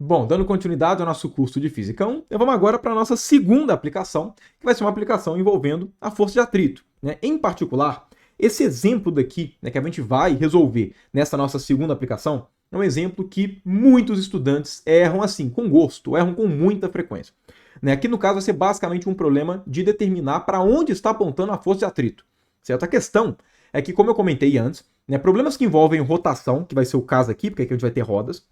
Bom, dando continuidade ao nosso curso de Física 1, vamos agora para a nossa segunda aplicação, que vai ser uma aplicação envolvendo a força de atrito, né? Em particular, esse exemplo daqui, né, que a gente vai resolver nessa nossa segunda aplicação, é um exemplo que muitos estudantes erram assim, com gosto, erram com muita frequência. Né? Aqui no caso vai ser basicamente um problema de determinar para onde está apontando a força de atrito. Certo? A questão é que, como eu comentei antes, né, problemas que envolvem rotação, que vai ser o caso aqui, porque aqui a gente vai ter rodas,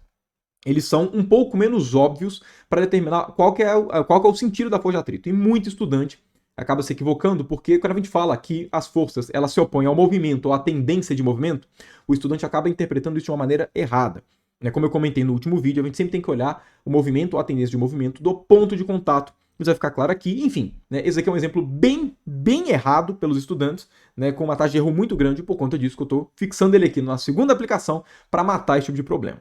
eles são um pouco menos óbvios para determinar qual que é o sentido da força de atrito. E muito estudante acaba se equivocando, porque quando a gente fala que as forças elas se opõem ao movimento ou à tendência de movimento, o estudante acaba interpretando isso de uma maneira errada. Como eu comentei no último vídeo, a gente sempre tem que olhar o movimento ou a tendência de movimento do ponto de contato. Isso vai ficar claro aqui. Enfim, né, esse aqui é um exemplo bem errado pelos estudantes, né, com uma taxa de erro muito grande, por conta disso que eu estou fixando ele aqui na segunda aplicação para matar esse tipo de problema.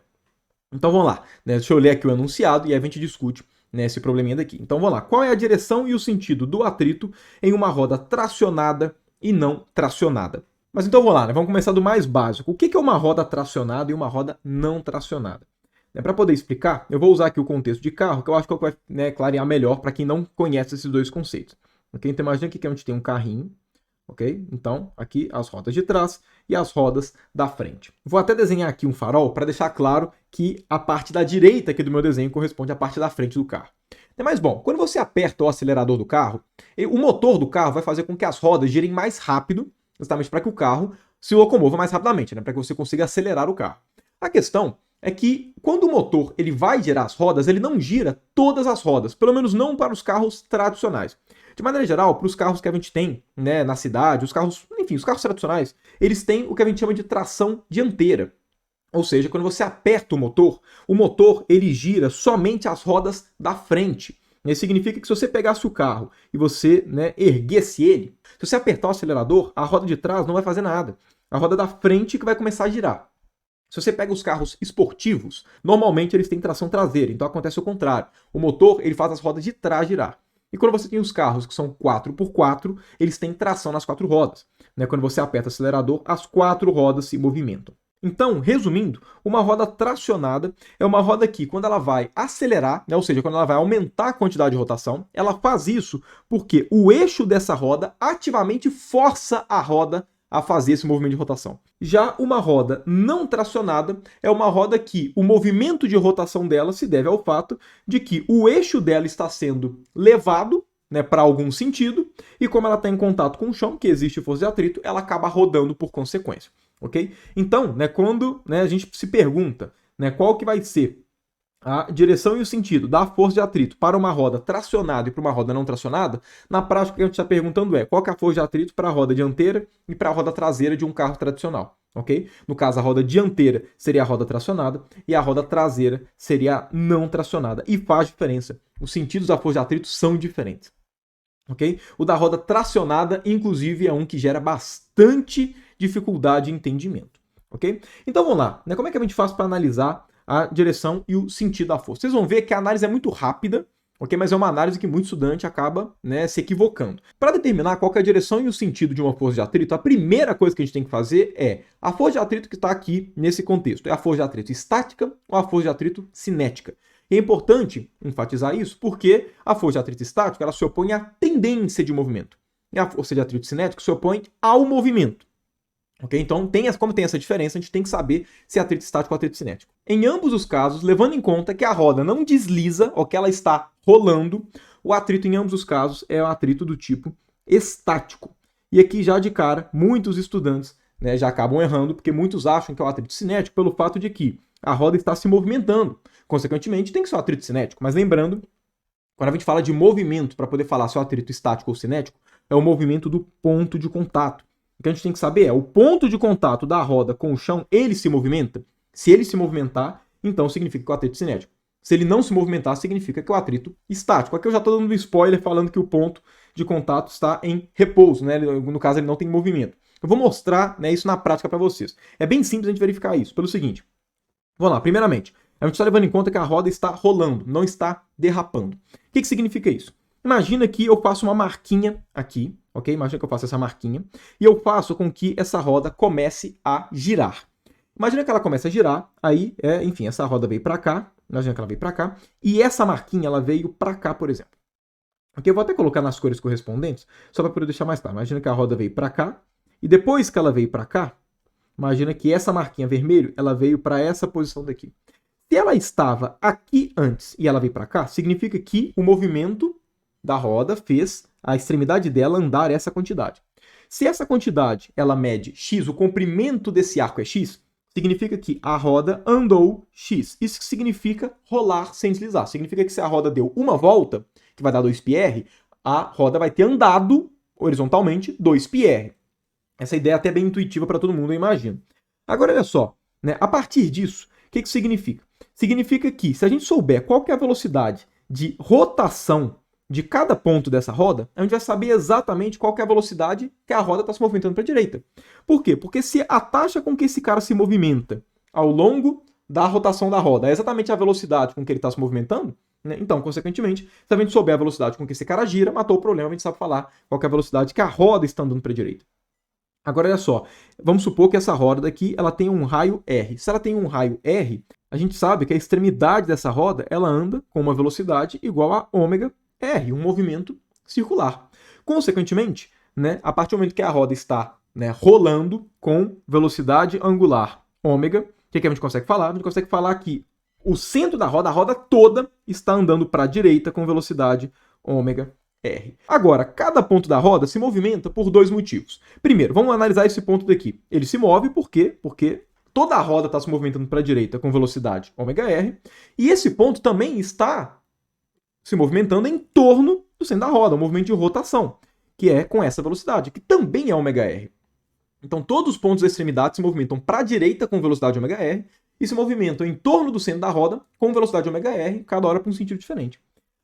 Então vamos lá, né? Deixa eu ler aqui o enunciado e aí a gente discute, né, esse probleminha daqui. Então vamos lá. Qual é a direção e o sentido do atrito em uma roda tracionada e não tracionada? Mas então vamos lá, né? Vamos começar do mais básico. O que é uma roda tracionada e uma roda não tracionada? Para poder explicar, eu vou usar aqui o contexto de carro, que eu acho que vai, né, clarear melhor para quem não conhece esses dois conceitos. Okay? Então imagina que a gente tem um carrinho, ok? Então, aqui as rodas de trás e as rodas da frente. Vou até desenhar aqui um farol para deixar claro que a parte da direita aqui do meu desenho corresponde à parte da frente do carro. Mas bom, quando você aperta o acelerador do carro, o motor do carro vai fazer com que as rodas girem mais rápido, justamente para que o carro se locomova mais rapidamente, né? Para que você consiga acelerar o carro. A questão é que quando o motor ele vai girar as rodas, ele não gira todas as rodas, pelo menos não para os carros tradicionais. De maneira geral, para os carros que a gente tem, né, na cidade, os carros tradicionais, eles têm o que a gente chama de tração dianteira. Ou seja, quando você aperta o motor ele gira somente as rodas da frente. Isso significa que se você pegasse o carro e você, né, erguesse ele, se você apertar o acelerador, a roda de trás não vai fazer nada. A roda da frente que vai começar a girar. Se você pega os carros esportivos, normalmente eles têm tração traseira, então acontece o contrário. O motor ele faz as rodas de trás girar. E quando você tem os carros que são 4x4, eles têm tração nas 4 rodas. Quando você aperta o acelerador, as 4 rodas se movimentam. Então, resumindo, uma roda tracionada é uma roda que, quando ela vai acelerar, ou seja, quando ela vai aumentar a quantidade de rotação, ela faz isso porque o eixo dessa roda ativamente força a roda a fazer esse movimento de rotação. Já uma roda não tracionada é uma roda que o movimento de rotação dela se deve ao fato de que o eixo dela está sendo levado, né, para algum sentido, e como ela está em contato com o chão, que existe força de atrito, ela acaba rodando por consequência. Ok? Então, né, quando, né, a gente se pergunta, né, qual que vai ser a direção e o sentido da força de atrito para uma roda tracionada e para uma roda não tracionada, na prática o que a gente está perguntando é qual que é a força de atrito para a roda dianteira e para a roda traseira de um carro tradicional. Ok? No caso, a roda dianteira seria a roda tracionada e a roda traseira seria a não tracionada. E faz diferença. Os sentidos da força de atrito são diferentes. Ok? O da roda tracionada, inclusive, é um que gera bastante dificuldade de entendimento. Ok? Então vamos lá. Como é que a gente faz para analisar a direção e o sentido da força? Vocês vão ver que a análise é muito rápida, ok? Mas é uma análise que muito estudante acaba, né, se equivocando. Para determinar qual que é a direção e o sentido de uma força de atrito, a primeira coisa que a gente tem que fazer é a força de atrito que está aqui nesse contexto. É a força de atrito estática ou a força de atrito cinética? E é importante enfatizar isso porque a força de atrito estática ela se opõe à tendência de movimento. E a força de atrito cinética se opõe ao movimento. Okay? Então, como tem essa diferença, a gente tem que saber se é atrito estático ou atrito cinético. Em ambos os casos, levando em conta que a roda não desliza, ou que ela está rolando, o atrito em ambos os casos é um atrito do tipo estático. E aqui já de cara, muitos estudantes, né, já acabam errando, porque muitos acham que é o atrito cinético pelo fato de que a roda está se movimentando. Consequentemente, tem que ser um atrito cinético. Mas lembrando, quando a gente fala de movimento, para poder falar se é um atrito estático ou cinético, é o movimento do ponto de contato. O que a gente tem que saber é o ponto de contato da roda com o chão, ele se movimenta? Se ele se movimentar, então significa que é o atrito cinético. Se ele não se movimentar, significa que é o atrito estático. Aqui eu já estou dando um spoiler falando que o ponto de contato está em repouso, né? No caso, ele não tem movimento. Eu vou mostrar, né, isso na prática para vocês. É bem simples a gente verificar isso, pelo seguinte. Vamos lá, primeiramente, a gente está levando em conta que a roda está rolando, não está derrapando. O que significa isso? Imagina que eu faço uma marquinha aqui, ok? Imagina que eu faço essa marquinha e eu faço com que essa roda comece a girar. Imagina que ela começa a girar, aí, enfim, essa roda veio para cá, imagina que ela veio para cá, e essa marquinha ela veio para cá, por exemplo. Aqui eu vou até colocar nas cores correspondentes, só para poder deixar mais claro. Imagina que a roda veio para cá, e depois que ela veio para cá, imagina que essa marquinha vermelho, ela veio para essa posição daqui. Se ela estava aqui antes e ela veio para cá, significa que o movimento da roda fez a extremidade dela andar essa quantidade. Se essa quantidade ela mede x, o comprimento desse arco é x, significa que a roda andou x. Isso significa rolar sem deslizar. Significa que se a roda deu uma volta, que vai dar 2πr, a roda vai ter andado horizontalmente 2πr. Essa ideia é até bem intuitiva para todo mundo, eu imagino. Agora, olha só, né? A partir disso, o que significa? Significa que, se a gente souber qual que é a velocidade de rotação de cada ponto dessa roda, a gente vai saber exatamente qual que é a velocidade que a roda está se movimentando para a direita. Por quê? Porque se a taxa com que esse cara se movimenta ao longo da rotação da roda é exatamente a velocidade com que ele está se movimentando, né? Então, consequentemente, se a gente souber a velocidade com que esse cara gira, matou o problema, a gente sabe falar qual que é a velocidade que a roda está andando para a direita. Agora, olha só, vamos supor que essa roda daqui ela tem um raio R. Se ela tem um raio R, a gente sabe que a extremidade dessa roda ela anda com uma velocidade igual a ômega R, um movimento circular. Consequentemente, né, a partir do momento que a roda está, né, rolando com velocidade angular ômega, o que a gente consegue falar? A gente consegue falar que o centro da roda, a roda toda, está andando para a direita com velocidade ômega R. Agora, cada ponto da roda se movimenta por dois motivos. Primeiro, vamos analisar esse ponto daqui. Ele se move por quê? Porque toda a roda está se movimentando para a direita com velocidade ômega-r, e esse ponto também está se movimentando em torno do centro da roda, um movimento de rotação, que é com essa velocidade, que também é ômega-r. Então, todos os pontos da extremidade se movimentam para a direita com velocidade ômega-r e se movimentam em torno do centro da roda com velocidade ômega-r, cada hora para um sentido diferente.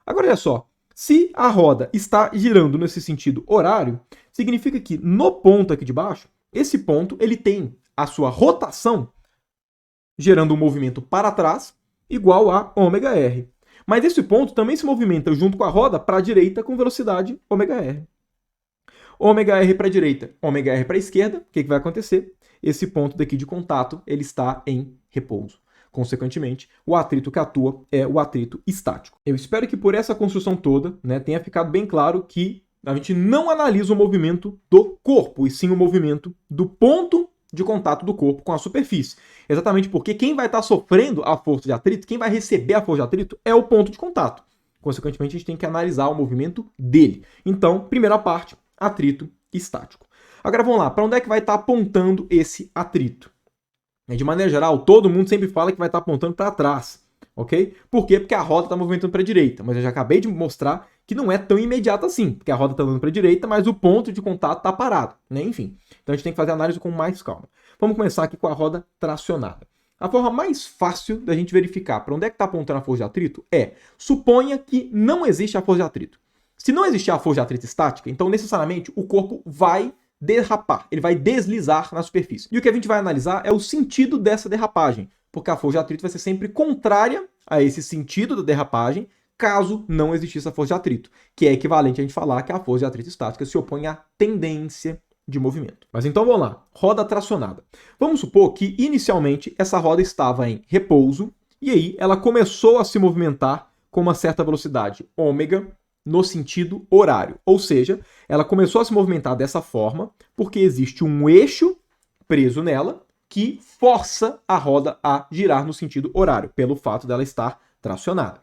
Agora, olha só. Se a roda está girando nesse sentido horário, significa que no ponto aqui de baixo, esse ponto ele tem a sua rotação gerando um movimento para trás igual a ômega-r. Mas esse ponto também se movimenta junto com a roda para a direita com velocidade ômega-r. Ômega-r para a direita, ômega-r para a esquerda, o que vai acontecer? Esse ponto daqui de contato ele está em repouso. Consequentemente, o atrito que atua é o atrito estático. Eu espero que por essa construção toda, né, tenha ficado bem claro que a gente não analisa o movimento do corpo, e sim o movimento do ponto de contato do corpo com a superfície. Exatamente porque quem vai estar sofrendo a força de atrito, quem vai receber a força de atrito é o ponto de contato. Consequentemente, a gente tem que analisar o movimento dele. Então, primeira parte, atrito estático. Agora vamos lá, para onde é que vai estar apontando esse atrito? De maneira geral, todo mundo sempre fala que vai estar apontando para trás, ok? Por quê? Porque a roda está movimentando para a direita, mas eu já acabei de mostrar que não é tão imediato assim, porque a roda está andando para a direita, mas o ponto de contato está parado, né? Enfim, então a gente tem que fazer a análise com mais calma. Vamos começar aqui com a roda tracionada. A forma mais fácil da gente verificar para onde é que está apontando a força de atrito é, suponha que não existe a força de atrito. Se não existir a força de atrito estática, então necessariamente o corpo vai derrapar, ele vai deslizar na superfície. E o que a gente vai analisar é o sentido dessa derrapagem, porque a força de atrito vai ser sempre contrária a esse sentido da derrapagem, caso não existisse a força de atrito, que é equivalente a gente falar que a força de atrito estática se opõe à tendência de movimento. Mas então vamos lá, roda tracionada. Vamos supor que inicialmente essa roda estava em repouso e aí ela começou a se movimentar com uma certa velocidade ômega no sentido horário. Ou seja, ela começou a se movimentar dessa forma porque existe um eixo preso nela que força a roda a girar no sentido horário, pelo fato dela estar tracionada.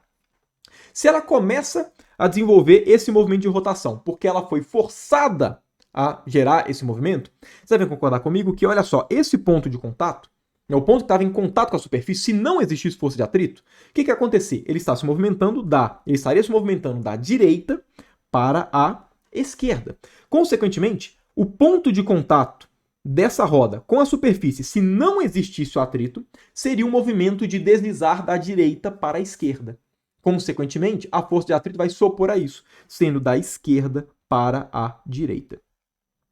Se ela começa a desenvolver esse movimento de rotação porque ela foi forçada a gerar esse movimento, você vai concordar comigo que, olha só, esse ponto de contato, o ponto que estava em contato com a superfície, se não existisse força de atrito, o que ia acontecer? Ele estaria se movimentando da direita para a esquerda. Consequentemente, o ponto de contato dessa roda com a superfície, se não existisse o atrito, seria um movimento de deslizar da direita para a esquerda. Consequentemente, a força de atrito vai se opor a isso, sendo da esquerda para a direita.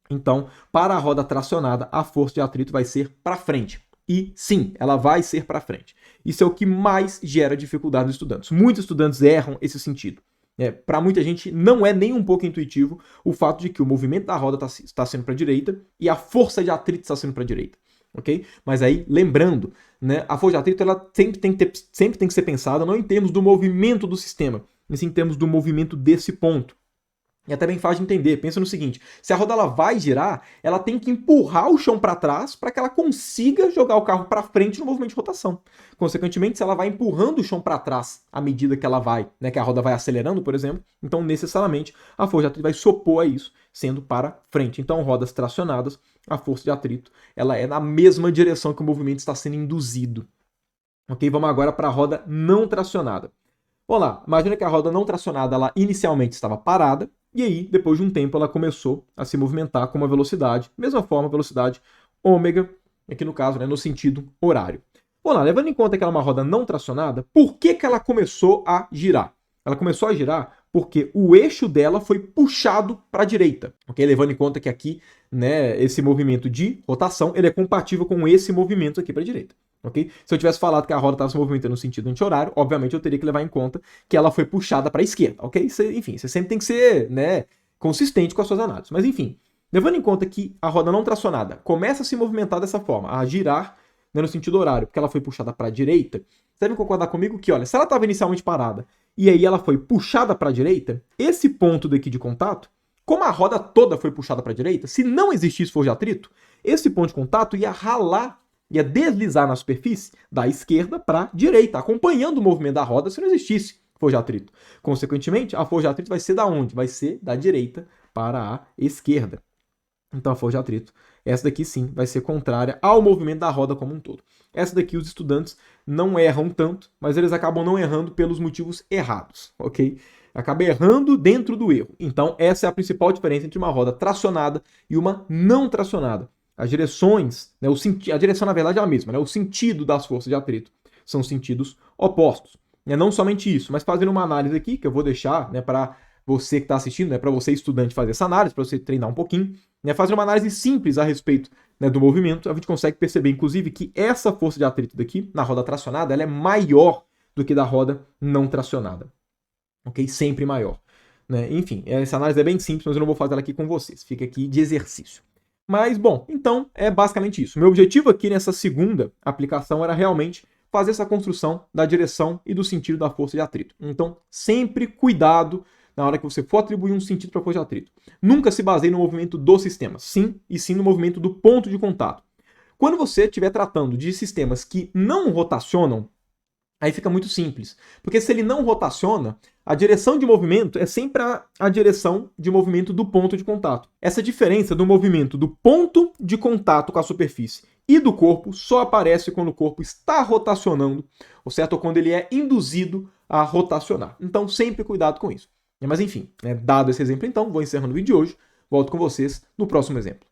Então, para a roda tracionada, a força de atrito vai ser para frente. E sim, ela vai ser para frente. Isso é o que mais gera dificuldade nos estudantes. Muitos estudantes erram esse sentido. Para muita gente não é nem um pouco intuitivo o fato de que o movimento da roda está sendo para a direita e a força de atrito está sendo para a direita. ok? Mas aí, lembrando, né, a força de atrito ela sempre tem que ser pensada não em termos do movimento do sistema, mas sim em termos do movimento desse ponto. E até bem fácil de entender. Pensa no seguinte: se a roda ela vai girar, ela tem que empurrar o chão para trás para que ela consiga jogar o carro para frente no movimento de rotação. Consequentemente, se ela vai empurrando o chão para trás à medida que ela vai, né, que a roda vai acelerando, por exemplo, então necessariamente a força de atrito vai se opor a isso, sendo para frente. Então, rodas tracionadas, a força de atrito ela é na mesma direção que o movimento está sendo induzido. Ok? Vamos agora para a roda não tracionada. Vamos lá, imagina que a roda não tracionada ela inicialmente estava parada, e aí, depois de um tempo, ela começou a se movimentar com uma velocidade, mesma forma, velocidade ômega, aqui no caso, né, no sentido horário. Vamos lá, levando em conta que ela é uma roda não tracionada, por que ela começou a girar? Ela começou a girar porque o eixo dela foi puxado para a direita, ok? Levando em conta que aqui, né, esse movimento de rotação ele é compatível com esse movimento aqui para a direita. Okay? Se eu tivesse falado que a roda estava se movimentando no sentido anti-horário, obviamente eu teria que levar em conta que ela foi puxada para a esquerda, ok? Enfim, você sempre tem que ser, né, consistente com as suas análises. Mas enfim, levando em conta que a roda não tracionada começa a se movimentar dessa forma, a girar, né, no sentido horário, porque ela foi puxada para a direita, você deve concordar comigo que, olha, se ela estava inicialmente parada e aí ela foi puxada para a direita, esse ponto daqui de contato, como a roda toda foi puxada para a direita, se não existisse força de atrito, esse ponto de contato ia ralar, ia deslizar na superfície da esquerda para a direita, acompanhando o movimento da roda se não existisse força de atrito. Consequentemente, a força de atrito vai ser da onde? Vai ser da direita para a esquerda. Então a força de atrito, essa daqui sim, vai ser contrária ao movimento da roda como um todo. Essa daqui os estudantes não erram tanto, mas eles acabam não errando pelos motivos errados, ok? Acaba errando dentro do erro. Então essa é a principal diferença entre uma roda tracionada e uma não tracionada. As direções, né, a direção na verdade é a mesma, né, o sentido das forças de atrito são sentidos opostos. Não somente isso, mas fazendo uma análise aqui, que eu vou deixar, né, para você que está assistindo, né, para você estudante fazer essa análise, para você treinar um pouquinho, né, fazendo uma análise simples a respeito, né, do movimento, a gente consegue perceber, inclusive, que essa força de atrito daqui, na roda tracionada, ela é maior do que da roda não tracionada. Ok? Sempre maior. Né? Enfim, essa análise é bem simples, mas eu não vou fazer ela aqui com vocês. Fica aqui de exercício. Mas, bom, então é basicamente isso. Meu objetivo aqui nessa segunda aplicação era realmente fazer essa construção da direção e do sentido da força de atrito. Então, sempre cuidado na hora que você for atribuir um sentido para a força de atrito. Nunca se baseie no movimento do sistema, sim, e sim no movimento do ponto de contato. Quando você estiver tratando de sistemas que não rotacionam, aí fica muito simples. Porque se ele não rotaciona, a direção de movimento é sempre a direção de movimento do ponto de contato. Essa diferença do movimento do ponto de contato com a superfície e do corpo só aparece quando o corpo está rotacionando, ou certo? Ou quando ele é induzido a rotacionar. Então, sempre cuidado com isso. Mas enfim, dado esse exemplo então, vou encerrando o vídeo de hoje. Volto com vocês no próximo exemplo.